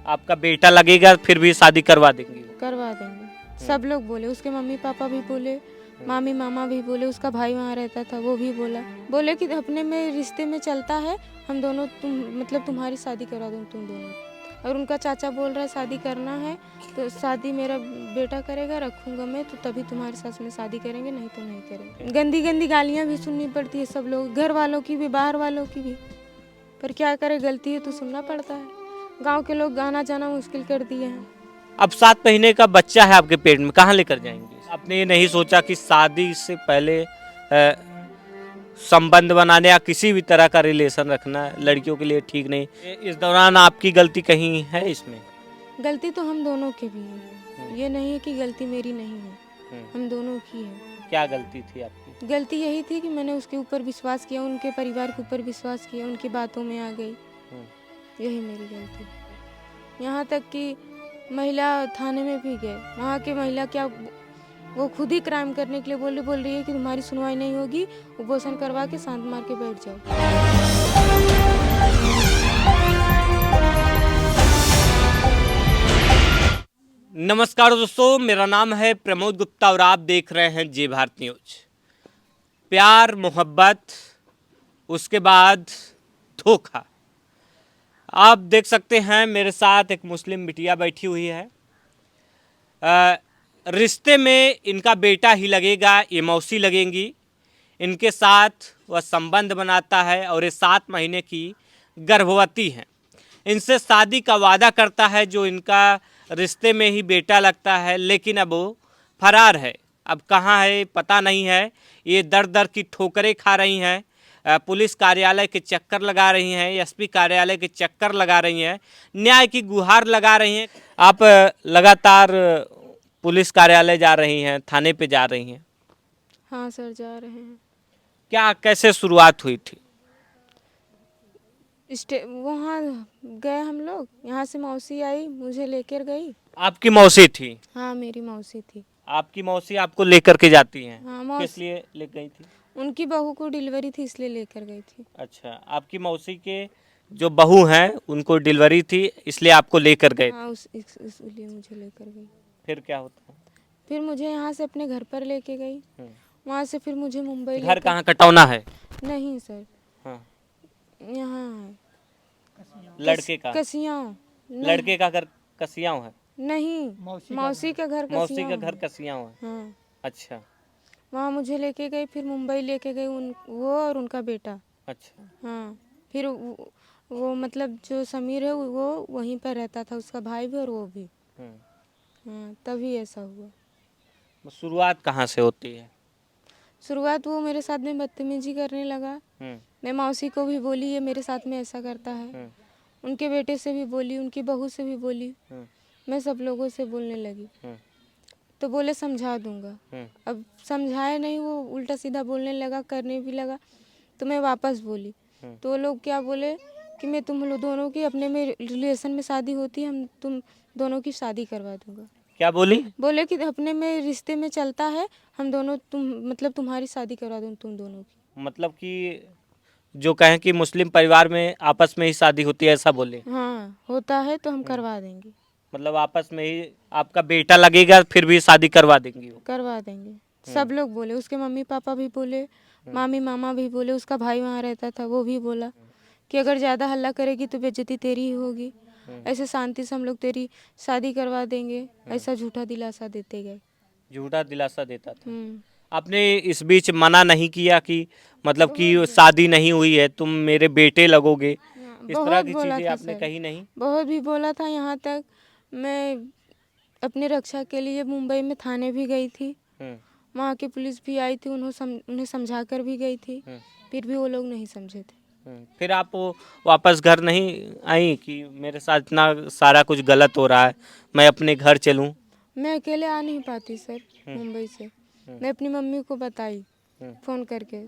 आपका बेटा लगेगा फिर भी शादी करवा देंगी? करवा देंगे। सब लोग बोले, उसके मम्मी पापा भी बोले, मामी मामा भी बोले, उसका भाई वहाँ रहता था वो भी बोले कि अपने में रिश्ते में चलता है, हम दोनों मतलब तुम्हारी शादी करा दूँ तुम दोनों। और उनका चाचा बोल रहा है शादी करना है तो शादी मेरा बेटा करेगा, रखूंगा मैं, तो तभी तुम्हारे साथ में शादी करेंगे, नहीं तो नहीं करेंगे। गंदी गंदी गालियाँ भी सुननी पड़ती है सब लोग, घर वालों की भी बाहर वालों की भी, पर क्या करे, गलती है तो सुनना पड़ता है। गांव के लोग आना जाना मुश्किल कर दिए हैं। अब 7 महीने का बच्चा है आपके पेट में, कहाँ लेकर जाएंगे? आपने ये नहीं सोचा कि शादी से पहले संबंध बनाने या किसी भी तरह का रिलेशन रखना लड़कियों के लिए ठीक नहीं? इस दौरान आपकी गलती कहीं है इसमें? गलती तो हम दोनों की भी है, ये नहीं है कि गलती मेरी नहीं है, हम दोनों की है। क्या गलती थी आपकी? गलती यही थी कि मैंने उसके ऊपर विश्वास किया, उनके परिवार के ऊपर विश्वास किया, उनकी बातों में आ गई, यही मेरी गलती। यहाँ तक कि महिला थाने में भी गए, वहाँ की महिला क्या, वो खुद ही क्राइम करने के लिए बोल रही है कि तुम्हारी सुनवाई नहीं होगी, कुपोषण करवा के शांत मार के बैठ जाओ। नमस्कार दोस्तों, मेरा नाम है प्रमोद गुप्ता और आप देख रहे हैं जय भारत न्यूज। प्यार मोहब्बत, उसके बाद धोखा। आप देख सकते हैं मेरे साथ एक मुस्लिम बिटिया बैठी हुई है। रिश्ते में इनका बेटा ही लगेगा, ये मौसी लगेंगी। इनके साथ वह संबंध बनाता है और ये 7 महीने की गर्भवती हैं। इनसे शादी का वादा करता है, जो इनका रिश्ते में ही बेटा लगता है, लेकिन अब वो फरार है। अब कहाँ है पता नहीं है। ये दर दर की ठोकरें खा रही हैं, पुलिस कार्यालय के चक्कर लगा रही हैं, एसपी कार्यालय के चक्कर लगा रही हैं, न्याय की गुहार लगा रही हैं। आप लगातार पुलिस कार्यालय जा रही हैं, थाने पे जा रही हैं? हाँ सर, जा रहे हैं। क्या कैसे शुरुआत हुई थी? वहाँ गए हम लोग, यहाँ से मौसी आई मुझे लेकर गई। आपकी मौसी थी? हाँ मेरी मौसी थी। आपकी मौसी आपको लेकर के जाती हैं? हाँ, किस लिए ले गई थी? उनकी बहू को डिलीवरी थी इसलिए लेकर गई थी। अच्छा, आपकी मौसी के जो बहू हैं उनको डिलीवरी थी इसलिए आपको लेकर गए? हाँ, इसलिए मुझे लेकर गई। फिर क्या होता है? फिर मुझे यहाँ से अपने घर पर लेके गई, वहाँ से फिर मुझे मुंबई घर कहाँ, कटौना है? नहीं सर, हाँ। यहाँ है लड़के का? कसियाँ। लड़के का घर कसियाँ है? नहीं, मौसी का घर मौसी का कसियाँ घर है। कसियाँ है? हाँ, अच्छा वहाँ मुझे लेके गई, फिर मुंबई लेके गई वो और उनका बेटा। अच्छा। हाँ, फिर वो मतलब जो समीर है वो वहीं पर रहता था, उसका भाई भी और वो भी। हाँ, तभी ऐसा हुआ। शुरुआत कहाँ से होती है? शुरुआत वो मेरे साथ में बदतमीजी करने लगा। मैं मौसी को भी बोली ये मेरे साथ में ऐसा करता है, उनके बेटे से भी बोली, उनकी बहू से भी बोली, मैं सब लोगों से बोलने लगी। तो बोले समझा दूंगा। अब समझाए नहीं, वो उल्टा सीधा बोलने लगा, करने भी लगा। तो मैं वापस बोली, तो वो लोग क्या बोले कि मैं तुम लोग दोनों की अपने में रिलेशन में शादी होती है, हम तुम दोनों की शादी करवा दूंगा। क्या बोली? बोले कि अपने में रिश्ते में चलता है, हम दोनों मतलब तुम्हारी शादी करवा दूँ तुम दोनों की। मतलब कि जो कहें कि मुस्लिम परिवार में आपस में ही शादी होती है, ऐसा बोले? हाँ, होता है तो हम करवा देंगे। मतलब आपस में ही आपका बेटा लगेगा फिर भी शादी करवा देंगी वो? करवा देंगे। सब लोग बोले, उसके मम्मी पापा भी बोले, मामी मामा भी बोले, उसका भाई वहाँ रहता था वो भी बोला कि अगर ज़्यादा हल्ला करेगी तो बेइज्जती तेरी ही होगी, ऐसे शांति से हम लोग तेरी शादी करवा देंगे, ऐसा झूठा दिलासा देते गए। झूठा दिलासा देता था? आपने इस बीच मना नहीं किया कि मतलब कि शादी नहीं हुई है, तुम मेरे बेटे लगोगे, इस तरह की चीजें आपने कही नहीं? बहुत भी बोला था, यहाँ तक मैं अपनी रक्षा के लिए मुंबई में थाने भी गई थी, वहाँ की पुलिस भी आई थी, उन्हें समझा कर भी गई थी, फिर भी वो लोग नहीं समझे थे। फिर आप वापस घर नहीं आई कि मेरे साथ इतना सारा कुछ गलत हो रहा है, मैं अपने घर चलूं? मैं अकेले आ नहीं पाती सर मुंबई से। मैं अपनी मम्मी को बताई फ़ोन करके,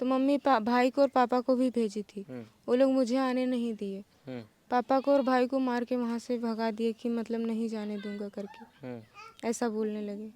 तो मम्मी भाई को और पापा को भी भेजी थी, वो लोग मुझे आने नहीं दिए। पापा को और भाई को मार के वहाँ से भगा दिए कि मतलब नहीं जाने दूंगा करके, ऐसा बोलने लगे।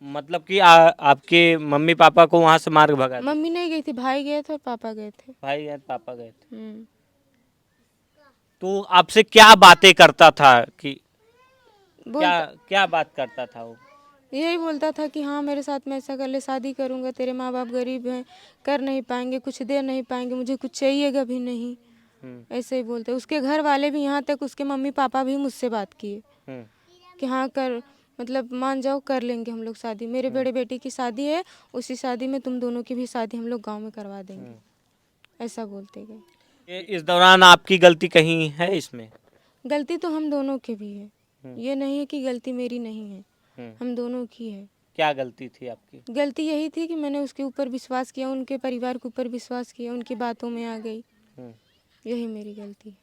मतलब कि आपके मम्मी पापा को वहाँ से मार के भगा दिया? मम्मी नहीं गई थी, भाई गए थे और पापा गए थे। भाई गए, पापा गए थे। तो आपसे क्या बातें करता था कि बोल क्या क्या बात करता था वो? यही बोलता था कि हाँ मेरे साथ में ऐसा कर ले, शादी करूँगा, तेरे माँ बाप गरीब हैं, कर नहीं पाएंगे, कुछ दे नहीं पाएंगे, मुझे कुछ चाहिएगा भी नहीं। हम्म, ऐसे ही बोलते। उसके घर वाले भी, यहाँ तक उसके मम्मी पापा भी मुझसे बात किए हम्म, कि हाँ कर, मतलब मान जाओ, कर लेंगे हम लोग शादी, मेरे बड़े बेटे की शादी है, उसी शादी में तुम दोनों की भी शादी हम लोग गाँव में करवा देंगे, ऐसा बोलते गए। इस दौरान आपकी गलती कहीं है इसमें? गलती तो हम दोनों की भी है, हम्म, ये नहीं है कि गलती मेरी नहीं है, हम्म, हम दोनों की है। क्या गलती थी आपकी? गलती यही थी कि मैंने उसके ऊपर विश्वास किया, उनके परिवार के ऊपर विश्वास किया, उनकी बातों में आ गई, हम्म, यही मेरी गलती है।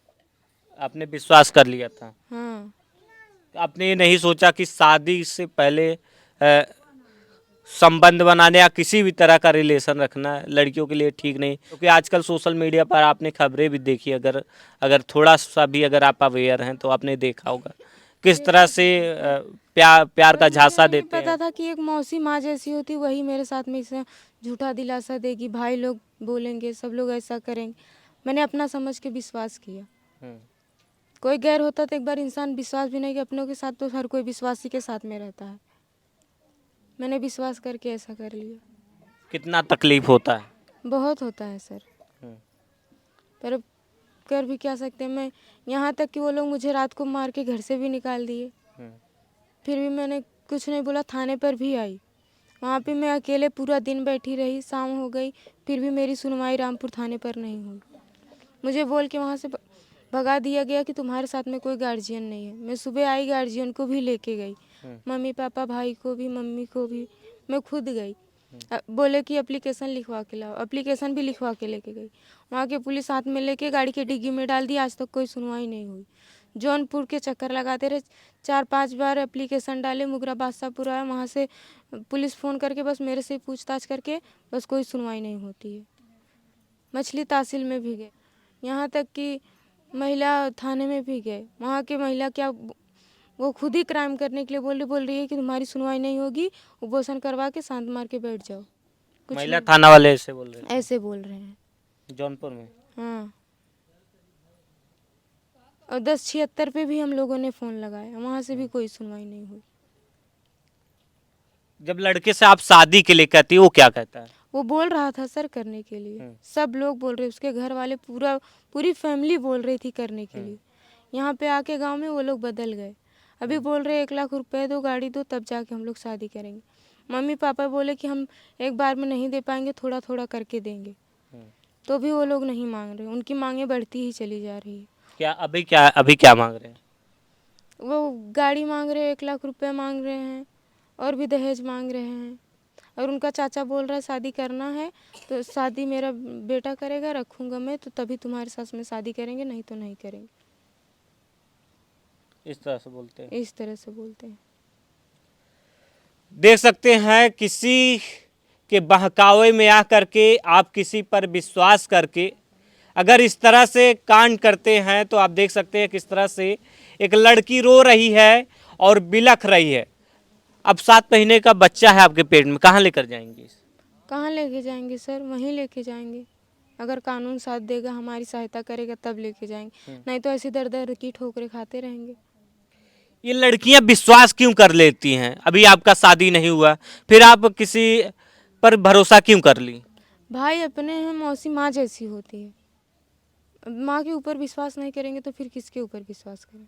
आपने विश्वास कर लिया था? हाँ, आपने ये नहीं सोचा कि शादी से पहले संबंध बनाने या किसी भी तरह का रिलेशन रखना लड़कियों के लिए ठीक नहीं, क्योंकि आजकल सोशल मीडिया पर आपने खबरें भी देखी, अगर अगर थोड़ा सा भी अगर आप अवेयर हैं तो आपने देखा होगा किस तरह से प्यार प्यार का पर मुझे झांसा नहीं देते पता हैं। था कि एक मौसी माँ जैसी होती, वही मेरे साथ में इसे झूठा दिलासा देगी, भाई लोग बोलेंगे, सब लोग ऐसा करेंगे। मैंने अपना समझ के विश्वास किया। हम्म, कोई गैर होता तो एक बार इंसान विश्वास भी नहीं कि अपनों के साथ, तो हर कोई विश्वासी के साथ में रहता है। मैंने विश्वास करके ऐसा कर लिया। कितना तकलीफ होता है। बहुत होता है सर, हम्म, पर अब कर भी क्या सकते हैं। मैं यहाँ तक कि वो लोग मुझे रात को मार के घर से भी निकाल दिए, हम्म, फिर भी मैंने कुछ नहीं बोला, थाने पर भी आई। वहाँ पे मैं अकेले पूरा दिन बैठी रही, शाम हो गई, फिर भी मेरी सुनवाई रामपुर थाने पर नहीं हुई। मुझे बोल के वहाँ से भगा दिया गया कि तुम्हारे साथ में कोई गार्जियन नहीं है। मैं सुबह आई, गार्जियन को भी लेके गई, मम्मी पापा भाई को भी, मम्मी को भी, मैं खुद गई। बोले कि एप्लीकेशन लिखवा के लाओ, एप्लीकेशन भी लिखवा के लेके गई। वहाँ के पुलिस हाथ में लेके गाड़ी के डिग्गी में डाल दी। आज तक कोई सुनवाई नहीं हुई। जौनपुर के चक्कर लगाते रहे, 4-5 बार एप्लीकेशन डाले, मुगरा बादशाहपुर आया, वहाँ से पुलिस फ़ोन करके बस मेरे से पूछताछ करके बस कोई सुनवाई नहीं होती है। मछली तहसील में भी गए, यहाँ तक कि महिला थाने में भी गए। वहाँ के महिला क्या, वो खुद ही क्राइम करने के लिए बोल रही है कि तुम्हारी सुनवाई नहीं होगी, उपोषण करवा के शांत मार के बैठ जाओ। कुछ महिला नहीं, थाना वाले ऐसे बोल रहे थे ऐसे बोल रहे हैं। जौनपुर में? हाँ, और 1076 पे भी हम लोगों ने फ़ोन लगाया, वहाँ से भी कोई सुनवाई नहीं हुई। जब लड़के से आप शादी के लिए कहती वो क्या कहता है? वो बोल रहा था सर करने के लिए, सब लोग बोल रहे, उसके घर वाले, पूरी फैमिली बोल रही थी करने के लिए। यहाँ पे आके गांव में वो लोग बदल गए। अभी बोल रहे 1 लाख रुपए दो, गाड़ी दो, तब जाके हम लोग शादी करेंगे। मम्मी पापा बोले कि हम एक बार में नहीं दे पाएंगे, थोड़ा थोड़ा करके देंगे, तो भी वो लोग नहीं मांग रहे। उनकी मांगे बढ़ती ही चली जा रही है। अभी क्या मांग रहे हैं? वो गाड़ी मांग रहे हैं, 1 लाख रुपए मांग रहे हैं, और भी दहेज मांग रहे हैं। और उनका चाचा बोल रहा है शादी करना है तो शादी मेरा बेटा करेगा, रखूंगा मैं, तो तभी तुम्हारे साथ में शादी करेंगे, नहीं तो नहीं करेंगे। इस तरह से बोलते हैं। इस तरह से बोलते हैं। देख सकते हैं किसी के बहकावे में आकर के आप किसी पर विश्वास करके अगर इस तरह से कांड करते हैं तो आप देख सकते हैं किस तरह से एक लड़की रो रही है और बिलख रही है। अब 7 महीने का बच्चा है आपके पेट में, कहाँ लेकर जाएंगे? कहाँ लेके जाएंगे सर? वहीं लेके जाएंगे, अगर कानून साथ देगा, हमारी सहायता करेगा, तब लेके जाएंगे, नहीं तो ऐसी दर दर की ठोकरें खाते रहेंगे। ये लड़कियां विश्वास क्यों कर लेती हैं? अभी आपका शादी नहीं हुआ, फिर आप किसी पर भरोसा क्यों कर ली? भाई अपने हैं, मौसी माँ जैसी होती है। माँ के ऊपर विश्वास नहीं करेंगे तो फिर किसके ऊपर विश्वास करें?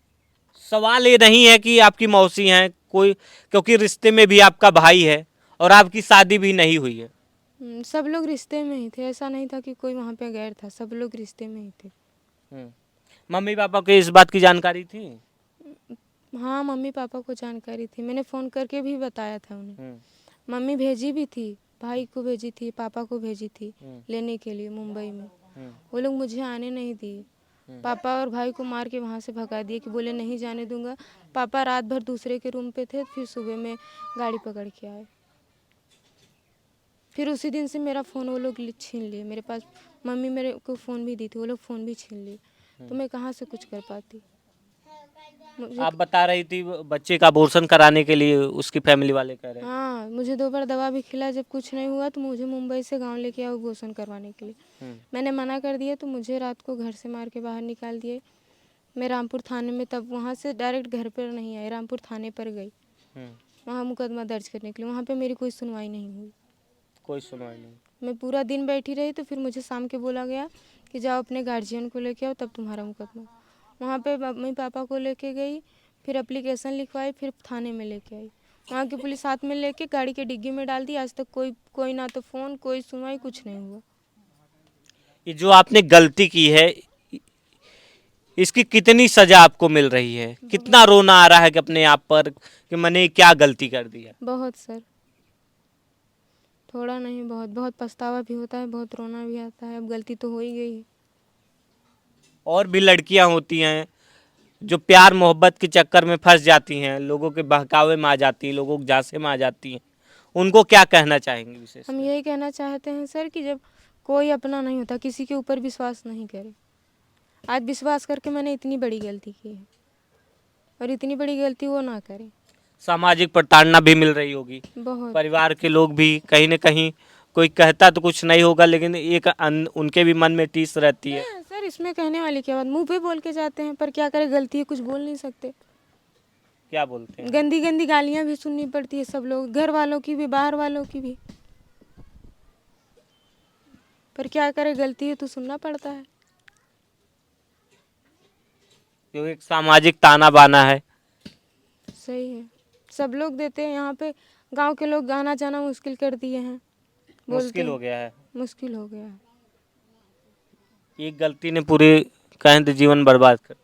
सवाल ये नहीं है कि आपकी मौसी हैं कोई, क्योंकि रिश्ते में भी आपका भाई है और आपकी शादी भी नहीं हुई है। सब लोग रिश्ते में ही थे, ऐसा नहीं था कि कोई वहाँ पे गैर था, सब लोग रिश्ते में ही थे। मम्मी पापा को इस बात की जानकारी थी? हाँ, मम्मी पापा को जानकारी थी, मैंने फ़ोन करके भी बताया था उन्हें। मम्मी भेजी भी थी, भाई को भेजी थी, पापा को भेजी थी लेने के लिए मुंबई में। वो लोग मुझे आने नहीं दिए। पापा और भाई को मार के वहाँ से भगा दिए कि बोले नहीं जाने दूंगा। पापा रात भर दूसरे के रूम पे थे, फिर सुबह में गाड़ी पकड़ के आए। फिर उसी दिन से मेरा फ़ोन वो लोग छीन लिए मेरे पास। मम्मी मेरे को फ़ोन भी दी थी, वो लोग फ़ोन भी छीन लिए, तो मैं कहाँ से कुछ कर पाती। आप बता रही थी बच्चे का अबॉर्शन कराने के लिए उसकी फैमिली वाले कह रहे हैं। हाँ, मुझे 2 बार दवा भी खिला, जब कुछ नहीं हुआ तो मुझे मुंबई से गांव लेके आओ अबॉर्शन करवाने के लिए। मैंने मना कर दिया तो मुझे रात को घर से मार के बाहर निकाल दिए। मैं रामपुर थाने में, तब वहाँ से डायरेक्ट घर पर नहीं आई, रामपुर थाने पर गई वहाँ मुकदमा दर्ज करने के लिए। वहाँ पे मेरी कोई सुनवाई नहीं हुई। कोई सुनवाई नहीं। मैं पूरा दिन बैठी रही, तो फिर मुझे शाम के बोला गया कि जाओ अपने गार्जियन को लेके आओ, तब तुम्हारा मुकदमा। वहाँ पे मम्मी पापा को लेके गई, फिर एप्लीकेशन लिखवाई, फिर थाने में लेके आई। वहाँ की पुलिस साथ में लेके गाड़ी के डिग्गी में डाल दी। आज तक कोई ना तो फ़ोन, कोई सुनवाई, कुछ नहीं हुआ। ये जो आपने गलती की है, इसकी कितनी सजा आपको मिल रही है? कितना रोना आ रहा है कि अपने आप पर कि मैंने क्या गलती कर दी है? बहुत सर, थोड़ा नहीं, बहुत बहुत पछतावा भी होता है, बहुत रोना भी आता है। अब गलती तो हो ही गई है। और भी लड़कियां होती हैं जो प्यार मोहब्बत के चक्कर में फंस जाती हैं, लोगों के बहकावे में आ जाती हैं, लोगों के झांसे में आ जाती हैं, उनको क्या कहना चाहेंगे विशेष? हम यही कहना चाहते हैं सर कि जब कोई अपना नहीं होता, किसी के ऊपर विश्वास नहीं करे। आज विश्वास करके मैंने इतनी बड़ी गलती की है, और इतनी बड़ी गलती वो ना करे। सामाजिक प्रताड़ना भी मिल रही होगी, बहुत। परिवार के लोग भी कहीं न कहीं, कोई कहता तो कुछ नहीं होगा, लेकिन एक उनके भी मन में टीस रहती है। सर इसमें कहने वाली क्या बात, मुंह पे बोल के जाते हैं, पर क्या करे, गलती है, कुछ बोल नहीं सकते। क्या बोलते हैं? गंदी गंदी गालियां भी सुननी पड़ती है, सब लोग, घर वालों की भी, बाहर वालों की भी। पर क्या करे, गलती है तो सुनना पड़ता है। जो एक सामाजिक ताना बाना है। सही है, सब लोग देते हैं। यहाँ पे गांव के लोग आना जाना मुश्किल कर दिए हैं। मुश्किल हो गया है। मुश्किल हो गया है। एक गलती ने पूरे कहें तो जीवन बर्बाद कर।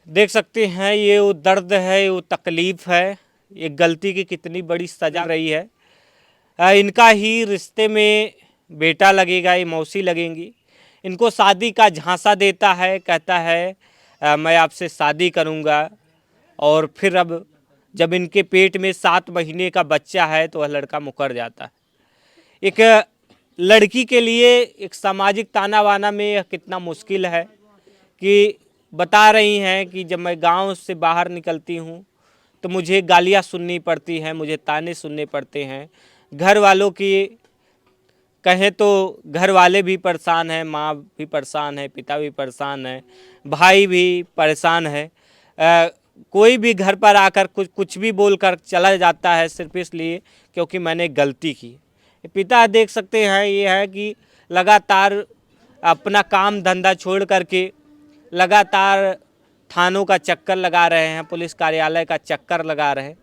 देख सकते हैं ये वो दर्द है, वो तकलीफ है, ये गलती की कितनी बड़ी सजा रही है। इनका ही रिश्ते में बेटा लगेगा, ये मौसी लगेंगी। इनको शादी का झांसा देता है, कहता है मैं आपसे शादी करूंगा, और फिर अब जब इनके पेट में 7 महीने का बच्चा है तो वह लड़का मुकर जाता है। एक लड़की के लिए एक सामाजिक ताना बाना में यह कितना मुश्किल है कि बता रही हैं कि जब मैं गांव से बाहर निकलती हूं तो मुझे गालियां सुननी पड़ती हैं, मुझे ताने सुनने पड़ते हैं। घर वालों की कहें तो घर वाले भी परेशान हैं, माँ भी परेशान है, पिता भी परेशान है, भाई भी परेशान है। कोई भी घर पर आकर कुछ भी बोलकर चला जाता है, सिर्फ इसलिए क्योंकि मैंने गलती की। पिता देख सकते हैं ये है कि लगातार अपना काम धंधा छोड़ करके लगातार थानों का चक्कर लगा रहे हैं, पुलिस कार्यालय का चक्कर लगा रहे हैं।